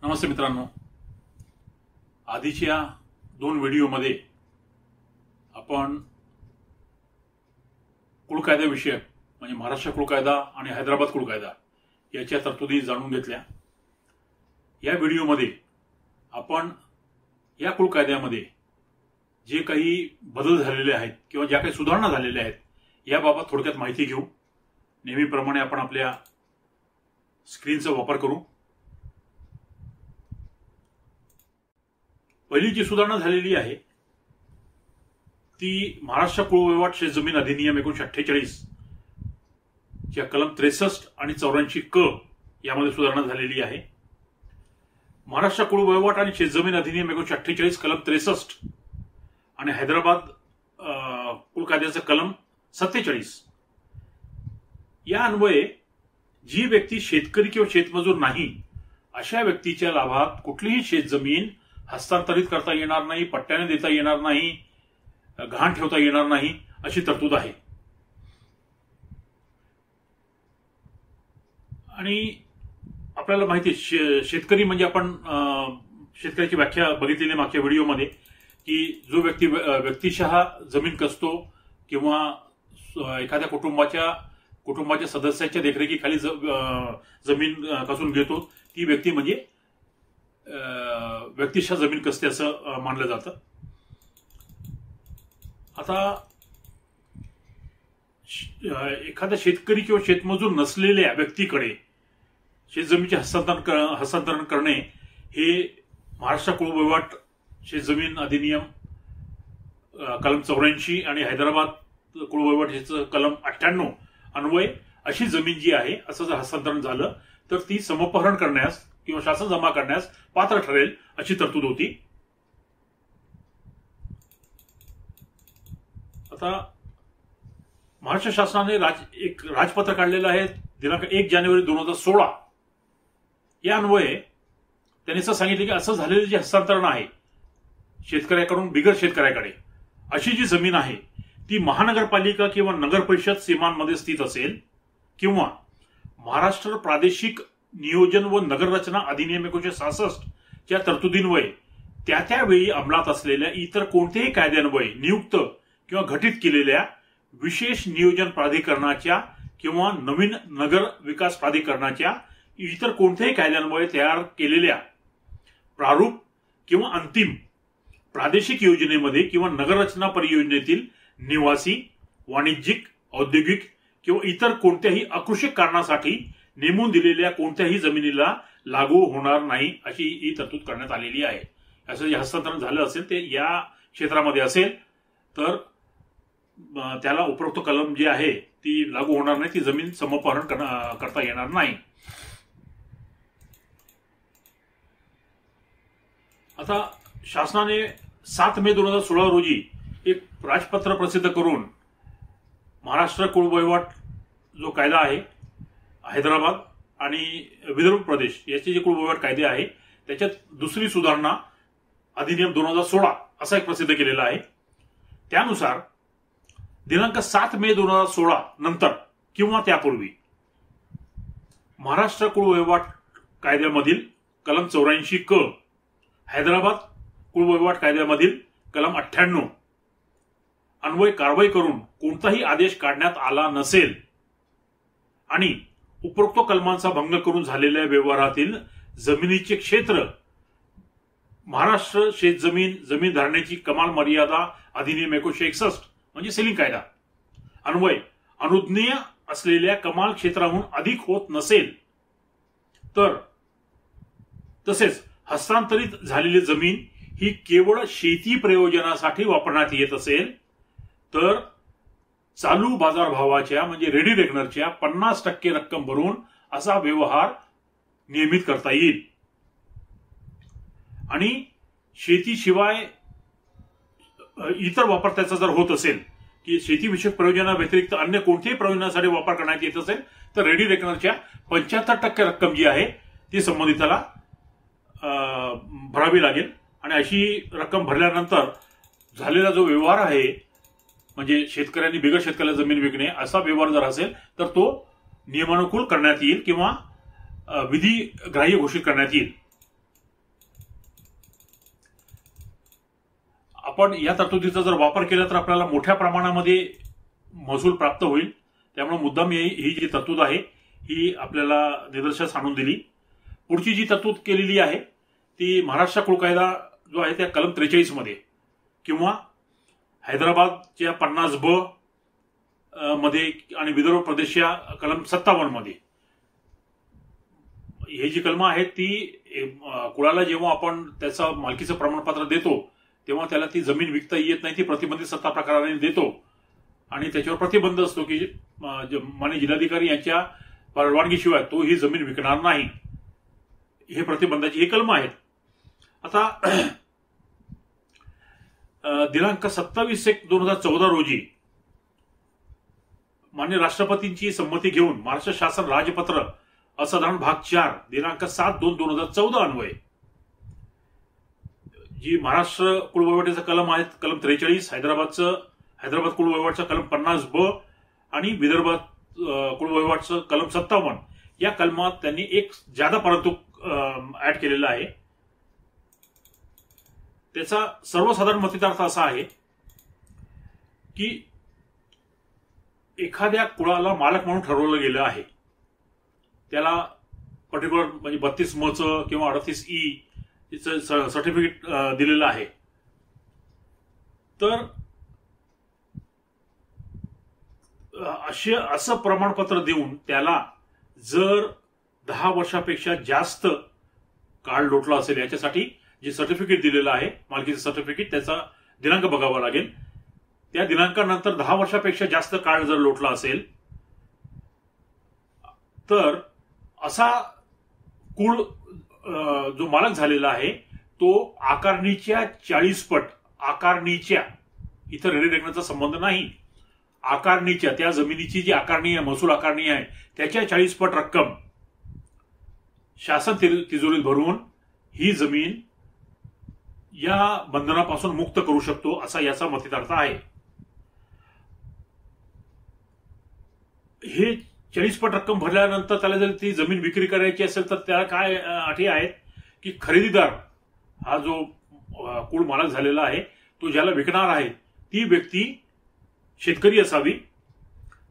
नमस्ते मित्रांनो, आधीच्या दोन व्हिडिओमध्ये आपण कुळ कायद्याविषयक म्हणजे महाराष्ट्र कुळ कायदा आणि हैदराबाद कुळ कायदा याच्या तरतुदी जाणून घेतल्या। या व्हिडिओमध्ये आपण या कुळ कायद्यामध्ये जे काही बदल झालेले आहेत किंवा ज्या काही सुधारणा झालेल्या आहेत याबाबत थोडक्यात माहिती घेऊ। नेहमीप्रमाणे आपण आपल्या स्क्रीनचा वापर करू। पहिली जी सुधारणा झालेली आहे ती महाराष्ट्र कुळ वैवाट शेतजमीन अधिनियम 1948 च्या कलम 63 आणि 84 क यामध्ये सुधारणा झालेली आहे। महाराष्ट्र कुळ वैवाट आणि शेतजमीन अधिनियम 1948 कलम 63 आणि हैदराबाद कुळ कायद्याचा कलम 47 या अन्वये जी व्यक्ती शेतकरी किंवा शेतमजूर नाही अशा व्यक्तीच्या लाभात कुठलीही शेतजमीन हस्तांतरित करता येणार नाही, पट्ट्याने देता येणार नाही, गहाण ठेवता येणार नाही अशी तरतूद आहे। आणि आपल्याला माहिती आहे शेतकरी म्हणजे आपण शेतकऱ्याची व्याख्या बघितलेली मागच्या व्हिडिओमध्ये की जो व्यक्तिशः जमीन कसतो किंवा एखाद्या कुटुंबाच्या सदस्याच्या देखरेखीखाली जमीन कसून घेतो ती व्यक्ती म्हणजे व्यक्तिशः जमीन कसते असं मानलं जातं। आता एखादा शेतकरी किंवा शेतमजूर नसलेल्या व्यक्तीकडे शेतजमीनचे हस्तांतरण करणे हे महाराष्ट्र कुळ वैवाट शेतजमीन अधिनियम कलम 84 आणि हैदराबाद कुळ वैवाट कलम 98 अन्वय अशी जमीन जी आहे असं जर हस्तांतरण झालं तर ती समपहरण करण्यास किंवा शासन जमा करण्यास पात्र ठरेल अशी तरतूद होती। आता महाराष्ट्र शासनाने एक राजपत्र काढलेलं आहे दिनांक 1 जानेवारी 2016 या अन्वये त्यांनी असं सांगितलं की असं झालेलं जे हस्तांतरण आहे शेतकऱ्याकडून बिगर शेतकऱ्याकडे अशी जी जमीन आहे ती महानगरपालिका किंवा नगर परिषद सीमांमध्ये स्थित असेल किंवा महाराष्ट्र प्रादेशिक नियोजन व नगररचना अधिनियम 1966 च्या तरतुदीन्वये त्या वेळी अंमलात असलेल्या इतर कोणत्याही कायद्यान्वये नियुक्त किंवा घटित केलेल्या विशेष नियोजन प्राधिकरणाच्या किंवा नवीन नगर विकास प्राधिकरणाच्या इतर कोणत्याही कायद्यान्वये तयार केलेल्या प्रारूप किंवा अंतिम प्रादेशिक योजनेमध्ये किंवा नगररचना परियोजनेतील निवासी, वाणिज्यिक, औद्योगिक किंवा इतर कोणत्याही अकृषिक कारणासाठी नेमून दिलेल्या कोणत्याही जमिनीला लागू होणार नाही अशी ही तरतूद करण्यात आलेली आहे। असं जे हस्तांतरण झालं असेल ते या क्षेत्रामध्ये असेल तर त्याला उपरोक्त कलम जी आहे ती लागू होणार नाही, ती जमीन समपहरण करता येणार नाही। आता शासनाने 7 मे 2016 रोजी एक राजपत्र प्रसिद्ध करून महाराष्ट्र कुळ वैवाट जो कायदा आहे हैदराबाद आणि विदर्भ प्रदेश याचे जे कुळ वैवाट कायदे आहे त्याच्यात दुसरी सुधारणा अधिनियम 2016 असा एक प्रसिद्ध केलेला आहे। त्यानुसार दिनांक 7 मे 2016 नंतर किंवा त्यापूर्वी महाराष्ट्र कुळ वैवाट कायद्यामधील कलम 84 क, हैदराबाद कुळ वैवाट कायद्यामधील कलम 98 अन्वय कारवाई करून कोणताही आदेश काढण्यात आला नसेल आणि उपरोक्त कलमांचा भंग करून झालेल्या व्यवहारातील जमिनीचे क्षेत्र महाराष्ट्र जमीन धारण्याची कमाल मर्यादा अधिनियम 1961 म्हणजे सेलिंग कायदा अन्वय अनुज्ञेय असलेल्या कमाल क्षेत्राहून अधिक होत नसेल तर तसेच हस्तांतरित झालेली जमीन ही केवळ शेती प्रयोजनासाठी वापरण्यात येत असेल तर चालू बाजारभावाच्या म्हणजे रेडी रेकनरच्या 50% रक्कम भरून असा व्यवहार नियमित करता येईल। आणि शेतीशिवाय इतर वापर त्याचा जर होत असेल की शेतीविषयक प्रयोजनाव्यतिरिक्त अन्य कोणत्याही प्रयोजनासाठी वापर करण्यात येत असेल तर रेडी रेकनरच्या 75% रक्कम जी आहे ती संबंधिताला भरावी लागेल। आणि अशी रक्कम भरल्यानंतर झालेला जो व्यवहार आहे म्हणजे शेतकऱ्यांनी बिगर शेतकऱ्याला जमीन विकणे असा व्यवहार जर असेल तर तो नियमानुकूल करण्यात येईल किंवा विधी ग्राह्य घोषित करण्यात येईल। आपण या तरतुदीचा जर वापर केला तर आपल्याला मोठ्या प्रमाणामध्ये महसूल प्राप्त होईल. त्यामुळे मुद्दाम ही जी तरतूद आहे ही आपल्याला निदर्शनास आणून दिली. पुढची जी तरतूद केलेली आहे ती महाराष्ट्र कुळ कायदा जो आहे त्या कलम 43 मध्ये किंवा हैदराबादच्या 50B मध्ये आणि विदर्भ प्रदेशच्या कलम 57 मध्ये हे जी कलम आहेत ती कुळाला जेव्हा आपण त्याचं मालकीचं प्रमाणपत्र देतो तेव्हा त्याला ती जमीन विकता येत नाही, ती प्रतिबंधित सत्ता प्रकाराने देतो आणि त्याच्यावर प्रतिबंध असतो की माननीय जिल्हाधिकारी यांच्या परवानगीशिवाय तो ही जमीन विकणार नाही. हे प्रतिबंधाची ही कलम आहेत. आता दिनांक 27/1/2014 रोजी माननीय राष्ट्रपतींची संमती घेऊन महाराष्ट्र शासन राजपत्र असाधारण भाग 4 दिनांक 7/2/2014 अन्वये जी महाराष्ट्र कुळ वहिवाटीचा कलम आहेत कलम 43, हैदराबाद कुळ वहिवाटचा कलम 50B आणि विदर्भात कुळ वहिवाटचं कलम 57 या कलमात त्यांनी एक जादा परंतु ऍड केलेला आहे. त्याचा सर्वसाधारण मतितार्थ असा आहे की एखाद्या कुळाला मालक म्हणून ठरवलं गेलं आहे, त्याला पर्टिक्युलर म्हणजे 32M किंवा 38E सर्टिफिकेट दिलेलं आहे, तर असं प्रमाणपत्र देऊन त्याला जर 10 वर्षापेक्षा जास्त काळ लोटला असेल याच्यासाठी जे सर्टिफिकेट दिलेलं आहे मालकीचं सर्टिफिकेट त्याचा दिनांक बघावा लागेल. त्या दिनांकानंतर 10 वर्षापेक्षा जास्त काळ जर लोटला असेल तर असा कुळ जो मालक झालेला आहे तो आकारणीच्या 40 पट, आकारणीच्या इथं रेडी रेकनचा संबंध नाही, आकारणीच्या त्या जमिनीची जी आकारणी आहे, महसूल आकारणी आहे त्याच्या 40 पट रक्कम शासन तिजोरीत भरून ही जमीन या बंधनापासून मुक्त करू शकतो असा याचा मतितार्थ आहे. हे 40 पट रक्कम भरल्यानंतर त्याला जर ती जमीन विक्री करायची असेल तर त्याला काय अटी आहेत की खरेदीदार हा जो कुळ मालक झालेला आहे तो ज्याला विकणार आहे ती व्यक्ती शेतकरी असावी,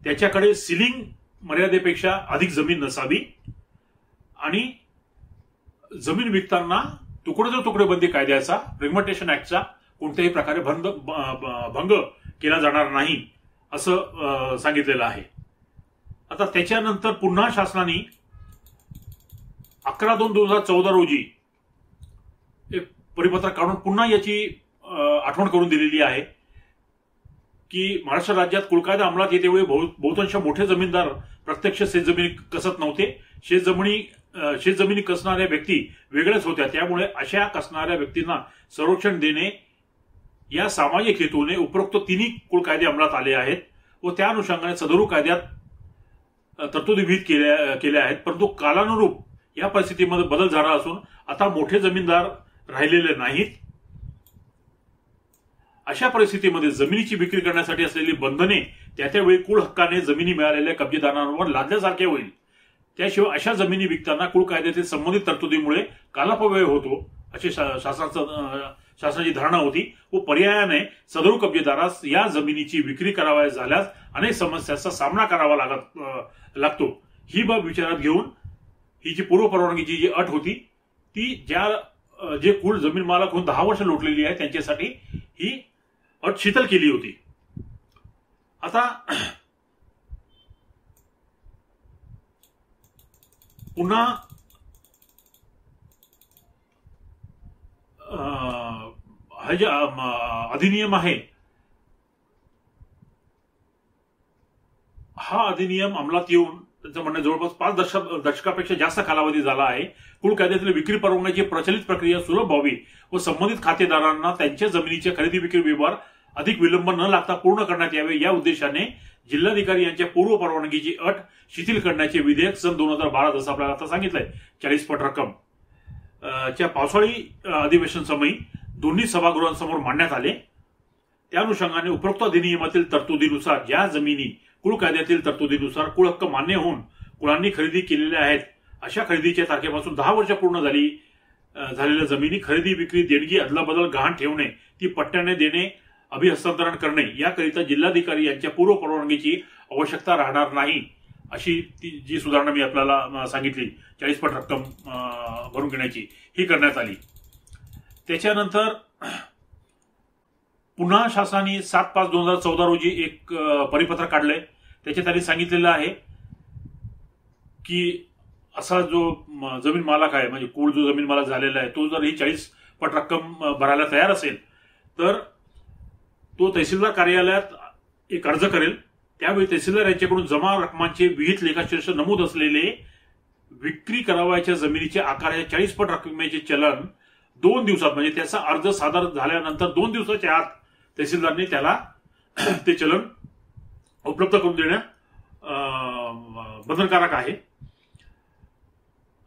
त्याच्याकडे सिलिंग मर्यादेपेक्षा अधिक जमीन नसावी आणि जमीन विकताना तुकडेबंदी कायद्याचा फ्रॅगमेंटेशन ऍक्टचा कोणत्याही प्रकारे भंग केला जाणार नाही असं सांगितलेलं आहे. आता त्याच्यानंतर पुन्हा शासनाने 11/2/2014 रोजी एक परिपत्रक काढून पुन्हा याची आठवण करून दिलेली आहे की महाराष्ट्र राज्यात कुळकायदा अंमलात येतेवेळी बहुतांश मोठे जमीनदार प्रत्यक्ष शेतजमिनी कसत नव्हते. शेतजमिनी कसणाऱ्या व्यक्ती वेगळ्याच होत्या. त्यामुळे अशा कसणाऱ्या व्यक्तींना संरक्षण देणे या सामाजिक हेतूने उपरोक्त तिन्ही कुळकायदे अंमलात आले आहेत व त्या अनुषंगाने सदरू कायद्यात तरतुदी विहित केल्या आहेत. परंतु कालानुरूप या परिस्थितीमध्ये बदल झाला असून आता मोठे जमीनदार राहिलेले नाहीत. अशा परिस्थितीमध्ये जमिनीची विक्री करण्यासाठी असलेली बंधने त्यावेळी कुळ हक्काने जमिनी मिळालेल्या कब्जेदारांवर लादल्यासारखे होईल. त्याशिवाय अशा जमिनी विकताना कुळ कायद्यातील संबंधित तरतुदीमुळे कालापव्यय होतो अशी शासनाची धारणा होती व पर्यायाने सदरू कब्जेदारास या जमिनीची विक्री करावयास झाल्यास अनेक समस्यांचा सामना करावा लागतो. ही बाब विचारात घेऊन ही जी पूर्व परवानगीची जी अट होती ती जे कुळ जमीन मालक होऊन 10 वर्ष लोटलेली आहे त्यांच्यासाठी ही अट शिथिल केली होती. आता पुन्हा हा जो अधिनियम आहे हा अधिनियम अंमलात येऊन त्यांचं म्हणणं जवळपास 5 दशकापेक्षा जास्त कालावधी झाला आहे. कुळ कायद्यातील विक्री परवानगीची प्रचलित प्रक्रिया सुलभ व्हावी व संबंधित खातेदारांना त्यांच्या जमिनीचे खरेदी विक्री व्यवहार अधिक विलंब न लागता पूर्ण करण्यात यावे या उद्देशाने जिल्हाधिकारी यांच्या पूर्व परवानगीची अट शिथिल करण्याचे विधेयक सन 2012 जसं आपल्याला आता सांगितलंय 40 पट रक्कम च्या पावसाळी अधिवेशन समयी दोन्ही सभागृहांसमोर मांडण्यात आले. त्या अनुषंगाने उपरोक्त अधिनियमातील तरतुदीनुसार ज्या जमिनी कुळ कायद्यातील तरतुदीनुसार कुळ हक्क मान्य होऊन कुळांनी खरेदी केलेल्या आहेत अशा खरेदीच्या तारखेपासून 10 वर्ष पूर्ण झालेल्या जमिनी खरेदी विक्री देणगी अदलाबदल गहाण ठेवणे ती पट्ट्याने देणे, अभिहस्तांतरण करणे याकरिता जिल्हाधिकारी यांच्या पूर्व परवानगीची आवश्यकता राहणार नाही, अशी ती जी सुधारणा मी आपल्याला सांगितली 40 पट रक्कम भरून घेण्याची, ही करण्यात आली. त्याच्यानंतर पुन्हा शासनाने 7/5/2014 रोजी एक परिपत्रक काढलंय. त्याच्यात त्यांनी सांगितलेलं आहे की असा जो जमीन मालक आहे, म्हणजे कुळ जो जमीन मालक झालेला आहे, तो जर ही 40 पट रक्कम भरायला तयार असेल तर तो तहसीलदार कार्यालयात एक अर्ज करेल. त्यावेळी तहसीलदार यांच्याकडून जमा रकमांचे विहित लेखाशीर्ष नमूद असलेले विक्री करावयाच्या जमिनीच्या आकाराच्या 40 पट रकमेचे चलन 2 दिवसात, म्हणजे त्याचा अर्ज सादर झाल्यानंतर 2 दिवसाच्या आत तहसीलदारने त्याला ते चलन उपलब्ध करून देणं बंधनकारक आहे.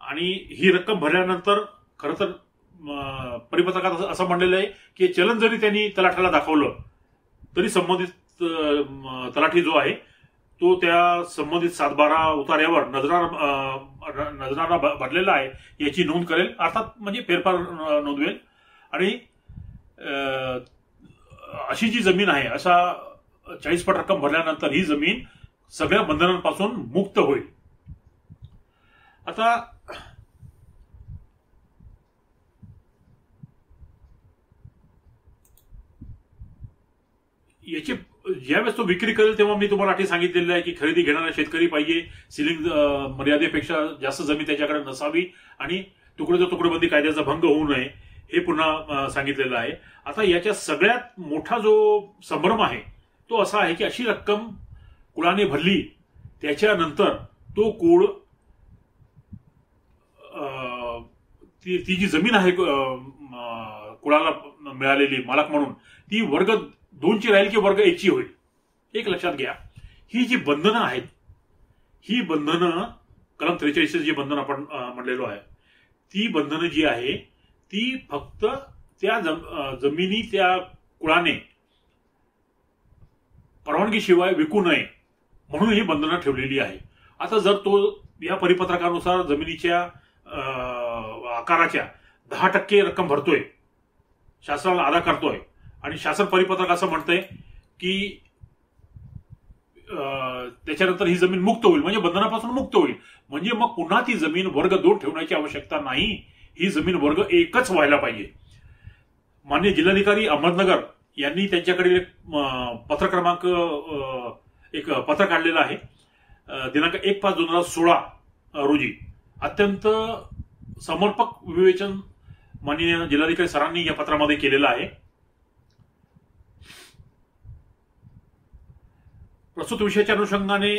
आणि ही रक्कम भरल्यानंतर खरं तर परिपत्रकात असं म्हणलेलं आहे की चलन जरी त्यांनी तलाठ्याला दाखवलं तरी संबंधित तलाठी जो आहे तो त्या संबंधित 7/12 उतार्यावर नजराना भरलेला आहे याची नोंद करेल, अर्थात म्हणजे फेरफार नोंदवेल. आणि अशी जी जमीन आहे, अशा 40 पट रक्कम भरल्यानंतर ही जमीन सगळ्या बंधनांपासून मुक्त होईल. आता याची ज्यावेळेस तो विक्री करेल तेव्हा मी तुम्हाला आधी सांगितलेलं आहे की खरेदी घेणारा शेतकरी पाहिजे, सिलिंग मर्यादेपेक्षा जास्त जमीन त्याच्याकडे नसावी आणि तुकडेबंदी कायद्याचा भंग होऊ नये, हे पुन्हा सांगितलेलं आहे. आता याच्या सगळ्यात मोठा जो संभ्रम आहे तो असा आहे की अशी रक्कम कुळाने भरली त्याच्यानंतर तो कुळ ती जी जमीन आहे कुळाला मिळालेली मालक म्हणून, ती वर्ग 2 ची राहील की वर्ग 1 ची होईल. एक लक्षात घ्या, ही जी बंधनं आहेत, ही बंधनं कलम 43 जी बंधन आपण म्हणलेलो आहे, ती बंधनं जी आहे ती फक्त त्या जमिनी त्या कुळाने परवानगीशिवाय विकू नये म्हणून ही बंधनं ठेवलेली आहे. आता जर तो या परिपत्रकानुसार जमिनीच्या आकाराच्या 10% रक्कम भरतोय, शासनाला अदा करतोय, आणि शासन परिपत्रक असं म्हणतंय की त्याच्यानंतर ही जमीन मुक्त होईल, म्हणजे बंधनापासून मुक्त होईल, म्हणजे मग पुन्हा ती जमीन वर्ग 2 ठेवण्याची आवश्यकता नाही, ही जमीन वर्ग 1च व्हायला पाहिजे. माननीय जिल्हाधिकारी अहमदनगर यांनी त्यांच्याकडे पत्र क्रमांक एक पत्र काढलेलं आहे दिनांक 1/5/2016 रोजी. अत्यंत समर्पक विवेचन माननीय जिल्हाधिकारी सरांनी या पत्रामध्ये केलेलं आहे. प्रस्तुत विषयाच्या अनुषंगाने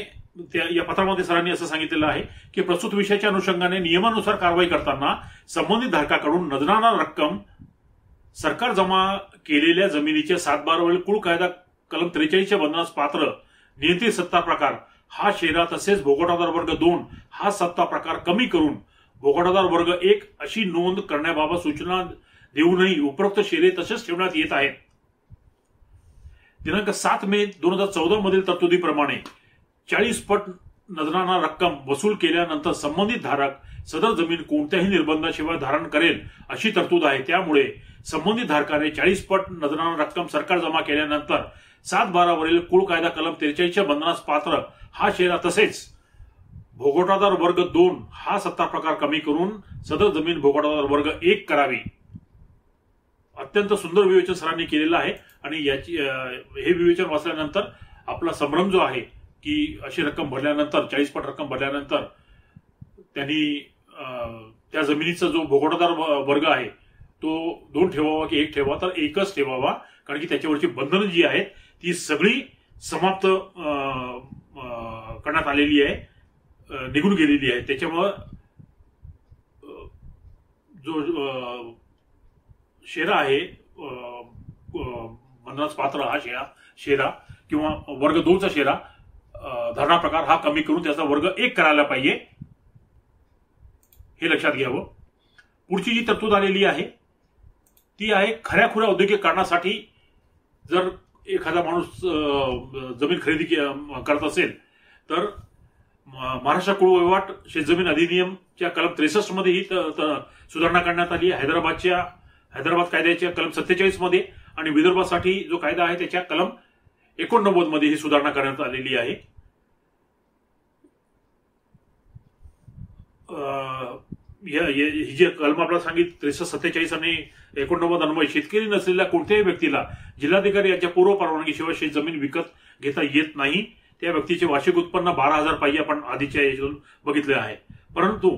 या पत्रामध्ये सरांनी असं सांगितलेलं आहे की प्रस्तुत विषयाच्या अनुषंगाने नियमानुसार कारवाई करताना संबंधित धारकाकडून नजराना रक्कम सरकार जमा केलेल्या जमिनीच्या 7/12 वरील कुळ कायदा कलम 43च्या बंधनास पात्र नियंत्रित सत्ता प्रकार हा शेरा तसेच भोगवटादार वर्ग 2 हा सत्ता प्रकार कमी करून भोगवटादार वर्ग 1 अशी नोंद करण्याबाबत सूचना देऊनही उपरोक्त शेरे तसेच ठेवण्यात येत आहेत. दिनांक 7 मे 2014 मधील तरतुदीप्रमाणे 40 पट नजराना रक्कम वसूल केल्यानंतर संबंधित धारक सदर जमीन कोणत्याही निर्बंधाशिवाय धारण करेल अशी तरतूद आहे. त्यामुळे संबंधित धारकाने 40 पट नजराना रक्कम सरकार जमा केल्यानंतर 7/12 वरील कुळ कायदा कलम 43च्या बंधनास पात्र हा शेरा तसेच भोगवटादार वर्ग 2 हा सत्ता प्रकार कमी करून सदर जमीन भोगवटादार वर्ग 1 करावी. अत्यंत सुंदर विवेचन सरांनी केलेलं आहे आणि याची हे विवेचन वाचल्यानंतर आपला संभ्रम जो आहे की अशी रक्कम भरल्यानंतर 40 पट रक्कम भरल्यानंतर त्यांनी त्या जमिनीचा जो भोगवटादार वर्ग आहे तो 2 ठेवावा की 1 ठेवावा, तर 1च ठेवावा, कारण की त्याच्यावरची बंधनं जी आहेत ती सगळी समाप्त करण्यात आलेली आहे, निघून गेलेली आहे. त्याच्यामुळं जो शेरा आहे बंधनास पात्र हा शेरा किंवा वर्ग 2चा शेरा धारणा प्रकार हा कमी करून त्याचा वर्ग 1 करायला पाहिजे, हे लक्षात घ्यावं. पुढची जी तरतूद आलेली आहे ती आहे खऱ्याखुऱ्या औद्योगिक कारणासाठी जर एखादा माणूस जमीन खरेदी करत असेल तर महाराष्ट्र कुळ वहिवाट शेतजमीन अधिनियमच्या कलम 63 मध्ये ही सुधारणा करण्यात आली. हैदराबाद कायद्याच्या कलम 47 मध्ये आणि विदर्भासाठी जो कायदा आहे त्याच्या कलम 89 मध्ये ही सुधारणा करण्यात आलेली आहे. ही जे कलम आपल्याला सांगितलं 47 आणि 89 अन्वये शेतकरी नसलेल्या कोणत्याही व्यक्तीला जिल्हाधिकारी यांच्या पूर्व परवानगीशिवाय शेत जमीन विकत घेता येत नाही. त्या व्यक्तीचे वार्षिक उत्पन्न 12,000 पाहिजे आपण आधीच्या याच्यातून बघितले आहे. परंतु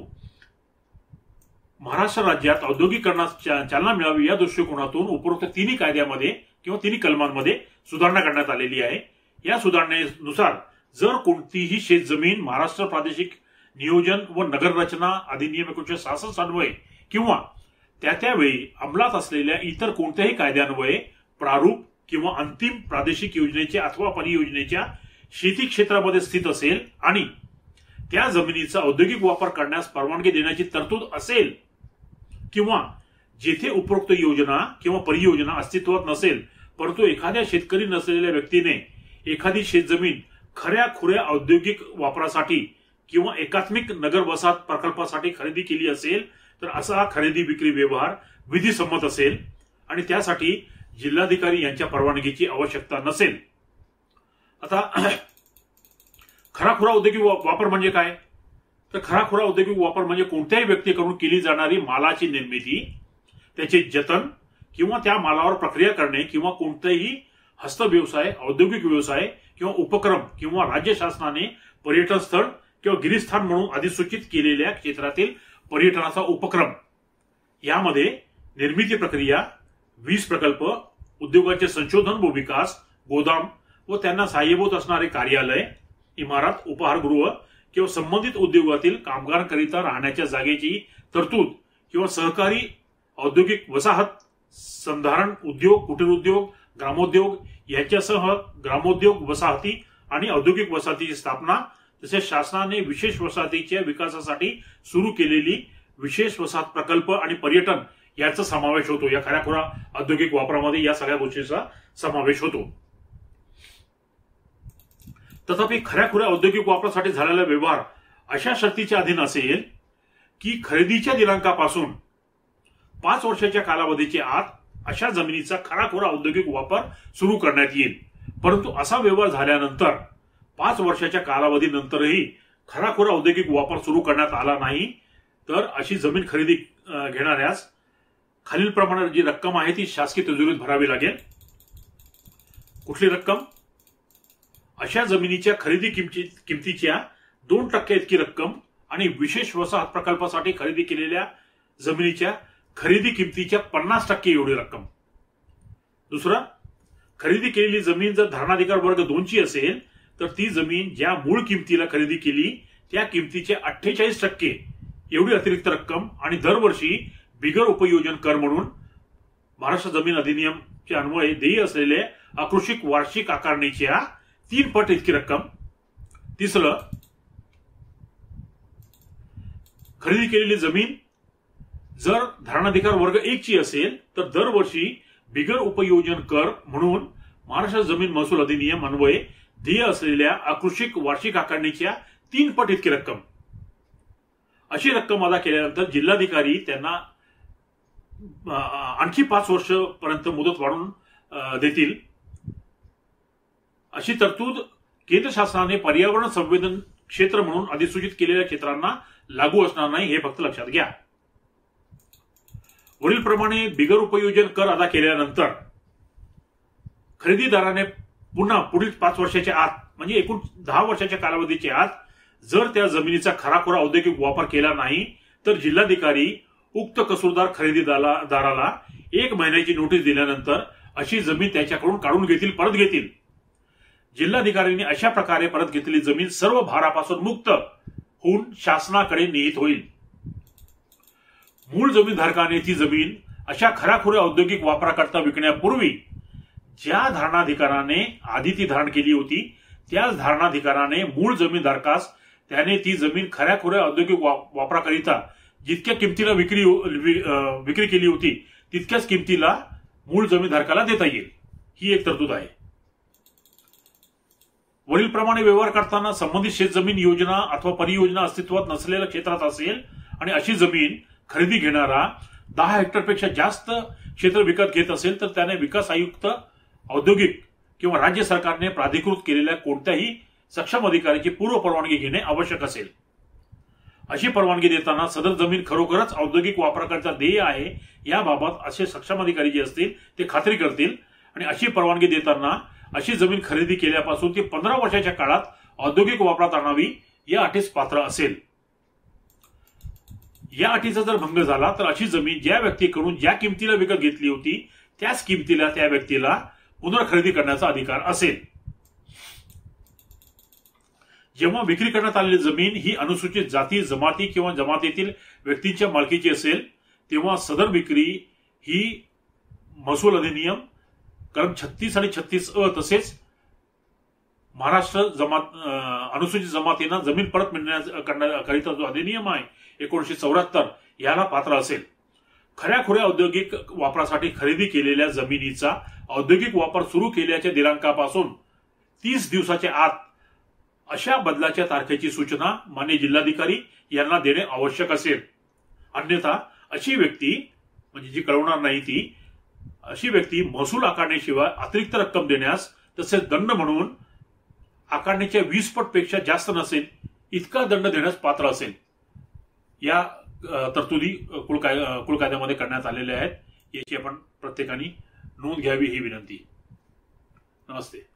महाराष्ट्र राज्यात औद्योगिकरणास चालना मिळावी या दृष्टिकोनातून उपरोक्त तिन्ही कायद्यामध्ये किंवा तिन्ही कलमांमध्ये सुधारणा करण्यात आलेली आहे. या सुधारणेनुसार जर कोणतीही शेत जमीन महाराष्ट्र प्रादेशिक नियोजन व नगर रचना अधिनियम 1966 अन्वये किंवा त्यावेळी अंमलात असलेल्या इतर कोणत्याही कायद्यान्वये प्रारूप किंवा अंतिम प्रादेशिक योजनेच्या अथवा परियोजनेच्या शेती क्षेत्रामध्ये स्थित असेल आणि त्या जमिनीचा औद्योगिक वापर करण्यास परवानगी देण्याची तरतूद असेल किंवा जेथे उपरोक्त योजना किंवा परियोजना अस्तित्वात नसेल परंतु एखाद्या शेतकरी नसलेल्या व्यक्तीने एखादी शेतजमीन खऱ्या खुऱ्या औद्योगिक वापरासाठी किंवा एकात्मिक नगर वसाहत प्रकल्पासाठी खरेदी केली असेल तर असा खरेदी विक्री व्यवहार विधिसम्मत असेल आणि त्यासाठी जिल्हाधिकारी यांच्या परवानगीची आवश्यकता नसेल. आता खराखुरा औद्योगिक वापर म्हणजे काय तर खराखुरा औद्योगिक वापर म्हणजे कोणत्याही व्यक्तीकडून केली जाणारी मालाची निर्मिती, त्याचे जतन किंवा त्या मालावर प्रक्रिया करणे किंवा कोणतेही हस्तव्यवसाय, औद्योगिक व्यवसाय किंवा उपक्रम किंवा राज्य शासनाने पर्यटन स्थळ किंवा गिरीस्थान म्हणून अधिसूचित केलेल्या क्षेत्रातील पर्यटनाचा उपक्रम. यामध्ये निर्मिती प्रक्रिया, वीज प्रकल्प, उद्योगाचे संशोधन व विकास, गोदाम व त्यांना सहाय्यभूत असणारे कार्यालय, इमारत, उपहारगृह किंवा संबंधित उद्योगातील कामगारांकरिता राहण्याच्या जागेची तरतूद किंवा सहकारी औद्योगिक वसाहत, संधारण उद्योग, कुटीर उद्योग, ग्रामोद्योग याच्यासह ग्रामोद्योग वसाहती आणि औद्योगिक वसाहतीची स्थापना, तसेच शासनाने विशेष वसाहतीच्या विकासासाठी सुरू केलेली विशेष वसाहत प्रकल्प आणि पर्यटन याचा समावेश होतो. या खऱ्याखुरा औद्योगिक वापरामध्ये या सगळ्या गोष्टींचा समावेश होतो. तथापि खऱ्याखुऱ्या औद्योगिक वापरासाठी झालेला व्यवहार अशा शर्तीच्या अधीन असेल की खरेदीच्या दिनांकापासून 5 वर्षाच्या कालावधीच्या आत अशा जमिनीचा खराखुरा औद्योगिक वापर सुरू करण्यात येईल. परंतु असा व्यवहार झाल्यानंतर 5 वर्षाच्या कालावधीनंतरही खराखुरा औद्योगिक वापर सुरू करण्यात आला नाही तर अशी जमीन खरेदी घेणाऱ्यास खालील प्रमाणे जी रक्कम आहे ती शासकीय तिजोरीत भरावी लागेल. कुठली रक्कम? अशा जमिनीच्या खरेदी किमतीच्या 2% इतकी रक्कम आणि विशेष वसाहत प्रकल्पासाठी खरेदी केलेल्या जमिनीच्या खरेदी किमतीच्या 50% एवढी रक्कम. दुसरा, खरेदी केलेली जमीन जर धारणाधिकार वर्ग 2 ची असेल तर ती जमीन ज्या मूळ किमतीला खरेदी केली त्या किमतीच्या 48% एवढी अतिरिक्त रक्कम आणि दरवर्षी बिगर उपयोजन कर म्हणून महाराष्ट्र जमीन अधिनियमच्या अन्वये देय असलेले अकृषिक वार्षिक आकारणीच्या 3 पट इतकी रक्कम. तिसरं, खरेदी केलेली जमीन जर धारणाधिकार वर्ग 1 ची असेल तर दरवर्षी बिगर उपयोजन कर म्हणून महाराष्ट्र जमीन महसूल अधिनियम अन्वये देय असलेल्या अकृषिक वार्षिक आकारणीच्या 3 पट इतकी रक्कम. अशी रक्कम अदा केल्यानंतर जिल्हाधिकारी त्यांना आणखी 5 वर्ष पर्यंत मुदत वाढवून देतील. अशी तरतूद केंद्र शासनाने पर्यावरण संवेदन क्षेत्र म्हणून अधिसूचित केलेल्या क्षेत्रांना लागू असणार नाही, हे फक्त लक्षात घ्या. वरील प्रमाणे बिगर उपयोजन कर अदा केल्यानंतर खरेदीदाराने पुन्हा पुढील 5 वर्षाच्या आत म्हणजे एकूण 10 वर्षाच्या कालावधीच्या आत जर त्या जमिनीचा खराखुरा औद्योगिक वापर केला नाही तर जिल्हाधिकारी उक्त कसूरदार खरेदीदाराला 1 महिन्याची नोटीस दिल्यानंतर अशी जमीन त्याच्याकडून काढून घेतील, परत घेतील. जिल्हाधिकाऱ्यांनी अशा प्रकारे परत घेतलेली जमीन सर्व भारापासून मुक्त होऊन शासनाकडे निहित होईल. मूळ जमीनधारकाने ती जमीन अशा खराखुऱ्या औद्योगिक वापराकरता विकण्यापूर्वी ज्या धारणाधिकाराने आधी ती धारण केली होती त्याच धारणाधिकाराने मूळ जमीनधारकास त्याने ती जमीन खऱ्याखुऱ्या औद्योगिक वापराकरिता जितक्या किमतीला विक्री केली होती तितक्याच किमतीला मूळ जमीनधारकाला देता येईल. ही एक तरतूद आहे. वरील प्रमाणे व्यवहार करताना संबंधित शेतजमीन योजना अथवा परियोजना अस्तित्वात नसलेल्या क्षेत्रात असेल आणि अशी जमीन खरेदी घेणारा 10 हेक्टरपेक्षा जास्त क्षेत्र विकत घेत असेल तर त्याने विकास आयुक्त, औद्योगिक किंवा राज्य सरकारने प्राधिकृत केलेल्या कोणत्याही सक्षम अधिकाऱ्याची पूर्व परवानगी घेणे आवश्यक असेल. अशी परवानगी देताना सदर जमीन खरोखरच औद्योगिक वापराकरता देय आहे याबाबत असे सक्षम अधिकारी जे असतील ते खात्री करतील आणि अशी परवानगी देताना अशी जमीन खरेदी केल्यापासून ती 15 वर्षाच्या काळात औद्योगिक वापरात आणावी या अटीस पात्र असेल. या अटीचा जर भंग झाला तर अशी जमीन ज्या व्यक्तीकडून ज्या किमतीला विकत घेतली होती त्याच किमतीला त्या व्यक्तीला पुनर्खरेदी करण्याचा अधिकार असेल. जेव्हा विक्री करण्यात आलेली जमीन ही अनुसूचित जाती, जमाती किंवा जमातीतील व्यक्तींच्या मालकीची असेल तेव्हा सदर विक्री ही महसूल अधिनियम कलम 36 आणि 36A तसेच महाराष्ट्र अनुसूचित जमातींना जमीन परत करण्याकरिता जो अधिनियम आहे 1974 याला पात्र असेल. खऱ्याखुऱ्या औद्योगिक वापरासाठी खरेदी केलेल्या जमिनीचा औद्योगिक वापर सुरू केल्याच्या दिनांकापासून 30 दिवसाच्या आत अशा बदलाच्या तारखेची सूचना मान्य जिल्हाधिकारी यांना देणे आवश्यक असेल. अन्यथा अशी व्यक्ती म्हणजे जी कळवणार नाही ती अशी व्यक्ती महसूल आकारण्याशिवाय अतिरिक्त रक्कम देण्यास तसेच दंड म्हणून आकारण्याच्या 20 पट पेक्षा जास्त नसेल इतका दंड देण्यास पात्र असेल. या तरतुदी कुळ कायद्यामध्ये करण्यात आलेल्या आहेत. याची आपण प्रत्येकाने नोंद घ्यावी ही विनंती. नमस्ते.